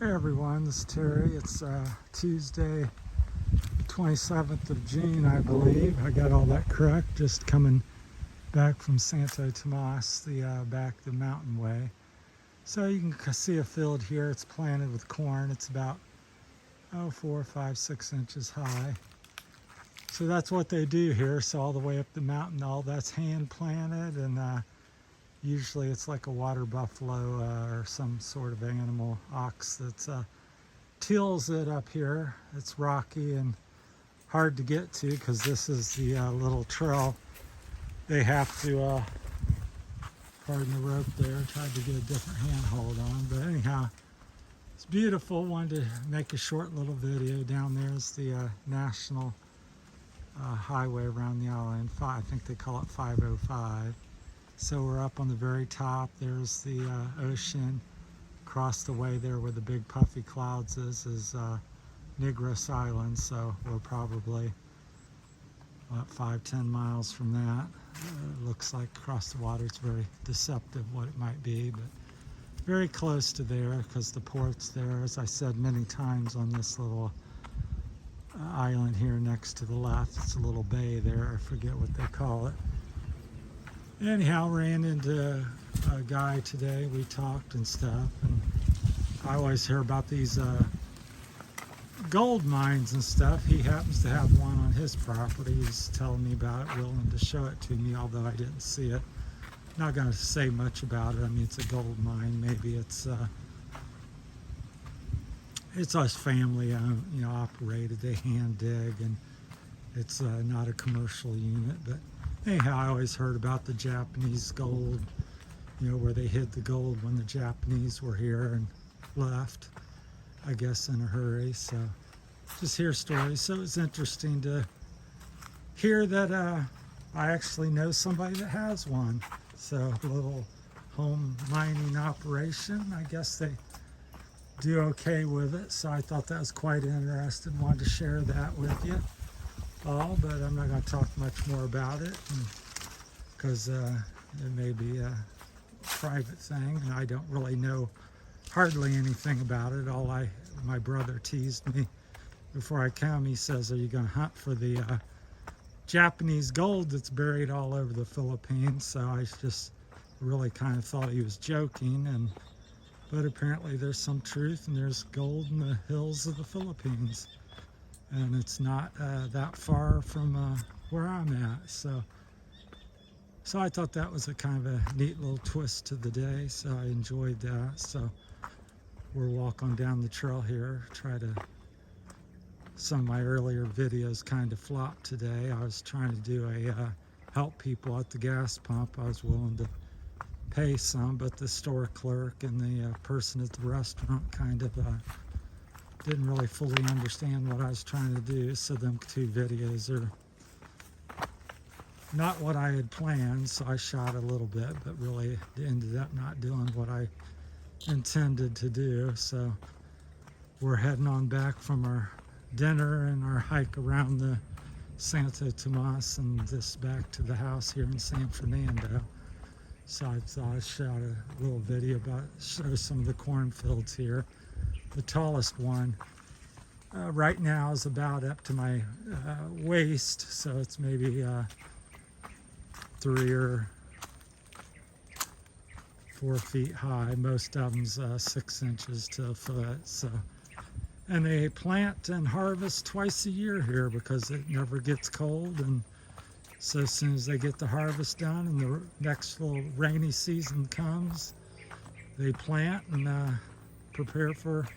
Hey everyone, this is Terry. It's Tuesday, 27th of June, I believe. I got all that correct. Just coming back from Santo Tomas, back the mountain way. So you can see a field here. It's planted with corn. It's about 4, 5, 6 inches high. So that's what they do here. So all the way up the mountain, all that's hand planted, and usually it's like a water buffalo or some sort of animal, ox, that tills it up here. It's rocky and hard to get to because this is the little trail they have to, pardon the rope there, tried to get a different handhold on. But anyhow, it's beautiful. Wanted to make a short little video. Down there is the national highway around the island. I think they call it 505. So we're up on the very top. There's the ocean. Across the way there where the big puffy clouds is Negros Island. So we're probably about 5-10 miles from that. It looks like across the water. It's very deceptive what it might be, but very close to there because the port's there. As I said many times on this little island here next to the left, it's a little bay there. I forget what they call it. Anyhow, ran into a guy today. We talked and stuff, and I always hear about these gold mines and stuff. He happens to have one on his property. He's telling me about it, willing to show it to me, although I didn't see it. Not going to say much about it. I mean, it's a gold mine. Maybe it's us family operated. They hand dig, and it's not a commercial unit, but anyhow, I always heard about the Japanese gold, where they hid the gold when the Japanese were here and left, I guess, in a hurry. So just hear stories. So it's interesting to hear that I actually know somebody that has one. So a little home mining operation. I guess they do okay with it. So I thought that was quite interesting. Wanted to share that with you all, but I'm not going to talk much more about it because it may be a private thing, and I don't really know hardly anything about it. My brother teased me before I come. He says, "Are you going to hunt for the Japanese gold that's buried all over the Philippines?" So I just really kind of thought he was joking, but apparently there's some truth, and there's gold in the hills of the Philippines. And it's not that far from where I'm at. So I thought that was a kind of a neat little twist to the day. So I enjoyed that. So we're walking down the trail here. Some of my earlier videos kind of flopped today. I was trying to do a help people at the gas pump. I was willing to pay some, but the store clerk and the person at the restaurant kind of didn't really fully understand what I was trying to do, so them two videos are not what I had planned. So I shot a little bit, but really ended up not doing what I intended to do. So we're heading on back from our dinner and our hike around the Santo Tomas and this back to the house here in San Fernando. So I thought I'd shot a little video show some of the cornfields here. The tallest one right now is about up to my waist, so it's maybe 3 or 4 feet high. Most of them's 6 inches to a foot. So, and they plant and harvest twice a year here because it never gets cold. And so as soon as they get the harvest done and the next little rainy season comes, they plant and prepare for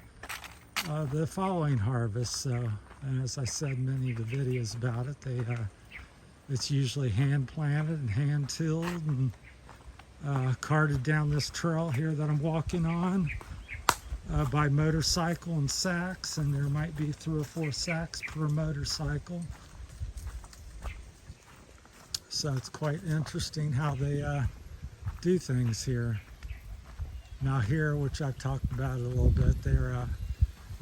the following harvest. So, and as I said in many of the videos about it, it's usually hand planted and hand tilled and carted down this trail here that I'm walking on by motorcycle and sacks, and there might be 3 or 4 sacks per motorcycle. So it's quite interesting how they do things here. Now here, which I've talked about a little bit,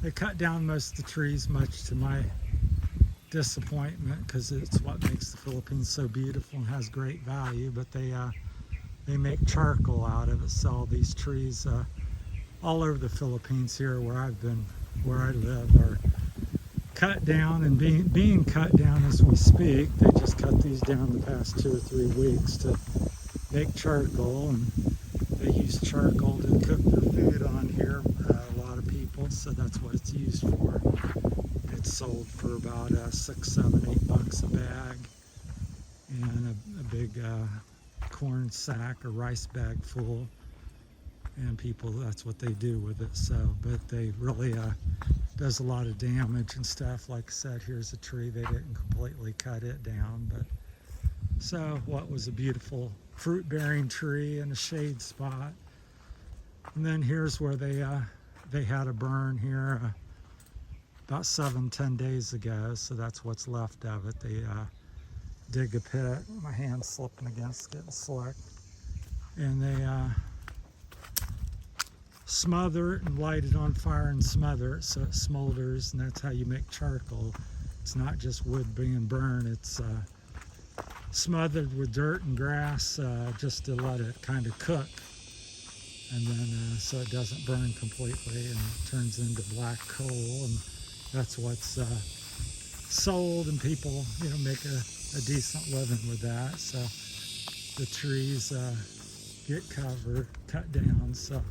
they cut down most of the trees, much to my disappointment, because it's what makes the Philippines so beautiful and has great value. But they make charcoal out of it, so all these trees all over the Philippines here where I live, are cut down and being cut down as we speak. They just cut these down the past 2 or 3 weeks to make charcoal, and they use charcoal to cook their food on here, a lot of people, so that's what it's used for. It's sold for about $6, $7, $8 a bag, and a big corn sack or rice bag full, and people, that's what they do with it. So, but they really does a lot of damage and stuff. Like I said, here's a tree. They didn't completely cut it down, but so what was a beautiful fruit-bearing tree in a shade spot. And then here's where they had a burn here about 7-10 days ago. So that's what's left of it. They dig a pit. My hand's slipping against getting slick, and they smother it and light it on fire and smother it so it smolders, and that's how you make charcoal. It's not just wood being burned, it's smothered with dirt and grass just to let it kind of cook, and then so it doesn't burn completely and it turns into black coal, and that's what's sold, and people, you know, make a decent living with that. So the trees get covered, cut down. So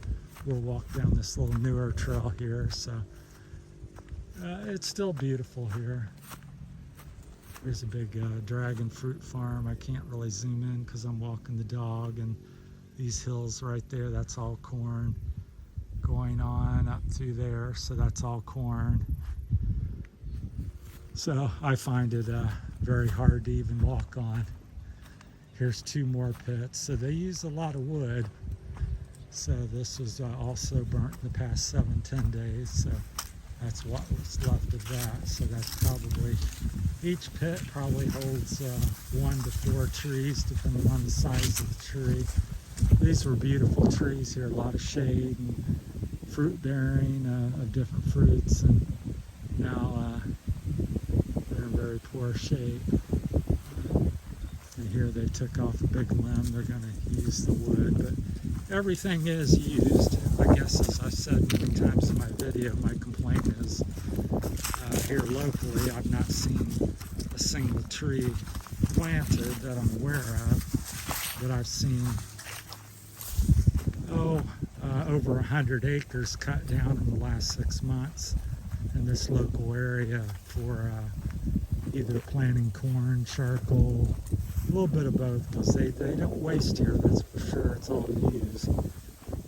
we'll walk down this little newer trail here. So it's still beautiful here. There's a big dragon fruit farm. I can't really zoom in because I'm walking the dog, and these hills right there, that's all corn going on up through there. So that's all corn. So I find it very hard to even walk on. Here's 2 more pits. So they use a lot of wood. So this was also burnt in the past 7-10 days. So that's what was left of that. So that's probably, each pit probably holds 1 to 4 trees, depending on the size of the tree. These were beautiful trees here, a lot of shade and fruit bearing of different fruits, and now they're in very poor shape. And here they took off a big limb. They're going to use the wood, but everything is used. I guess, as I said many times in my video, my complaint is here locally I've not seen a single tree planted that I'm aware of, but I've seen over 100 acres cut down in the last 6 months in this local area for either planting corn, charcoal, a little bit of both, because they don't waste here, that's for sure. It's all used.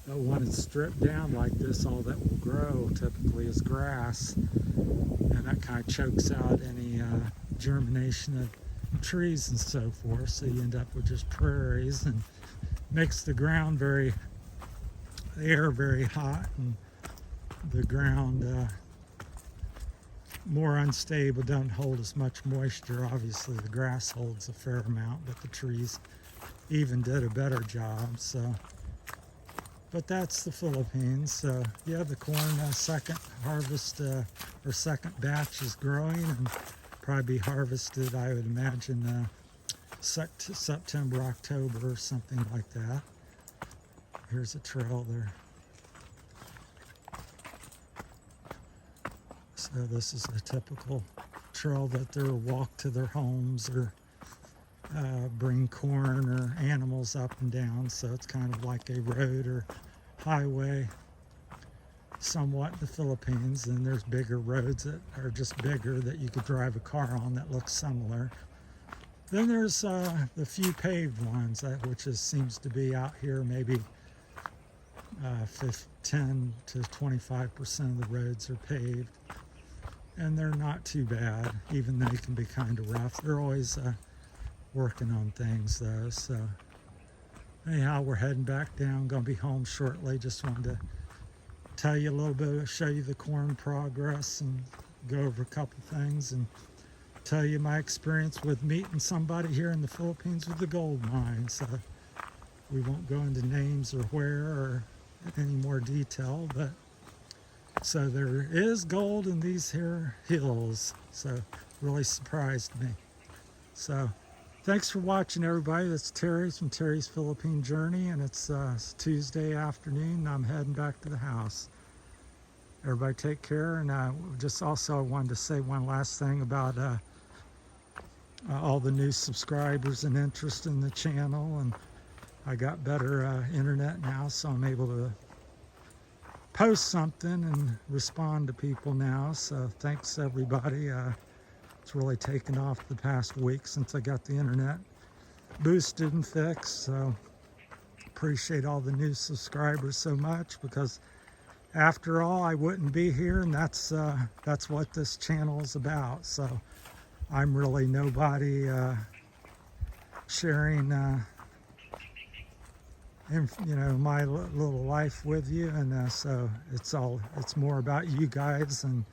But when it's stripped down like this, all that will grow typically is grass, and that kind of chokes out any germination of trees and so forth. So you end up with just prairies, and makes the ground the air very hot, and the ground more unstable, doesn't hold as much moisture. Obviously the grass holds a fair amount, but the trees even did a better job. So, but that's the Philippines. So yeah, the corn second harvest or second batch is growing, and probably be harvested, I would imagine, September, October, or something like that. Here's a trail there. So this is a typical trail that they'll walk to their homes, or bring corn or animals up and down. So it's kind of like a road or highway somewhat in the Philippines. And there's bigger roads that are just bigger that you could drive a car on that look similar. Then there's the few paved ones, which seems to be out here maybe 10 to 25% of the roads are paved. And they're not too bad, even though they can be kind of rough. They're always working on things though. So anyhow, we're heading back down, gonna be home shortly. Just wanted to tell you a little bit, show you the corn progress, and go over a couple things, and tell you my experience with meeting somebody here in the Philippines with the gold mine. So we won't go into names or where or any more detail, but so there is gold in these here hills. So really surprised me. So thanks for watching, everybody. That's Terry from Terry's Philippine Journey, and it's Tuesday afternoon, and I'm heading back to the house. Everybody take care, and just also wanted to say one last thing about all the new subscribers and interest in the channel, and I got better internet now, so I'm able to post something and respond to people now. So thanks, everybody. It's really taken off the past week since I got the internet boosted and fixed. So appreciate all the new subscribers so much, because after all, I wouldn't be here, and that's what this channel is about. So I'm really nobody sharing my little life with you, and so it's more about you guys, and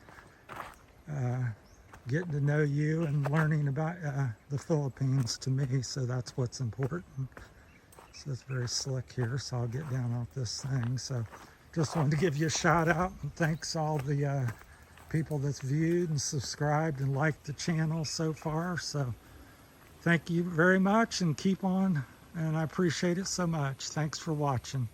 getting to know you and learning about the Philippines to me. So that's what's important. So it's very slick here, so I'll get down off this thing. So just wanted to give you a shout out, and thanks all the people that's viewed and subscribed and liked the channel so far. So thank you very much, and keep on, and I appreciate it so much. Thanks for watching.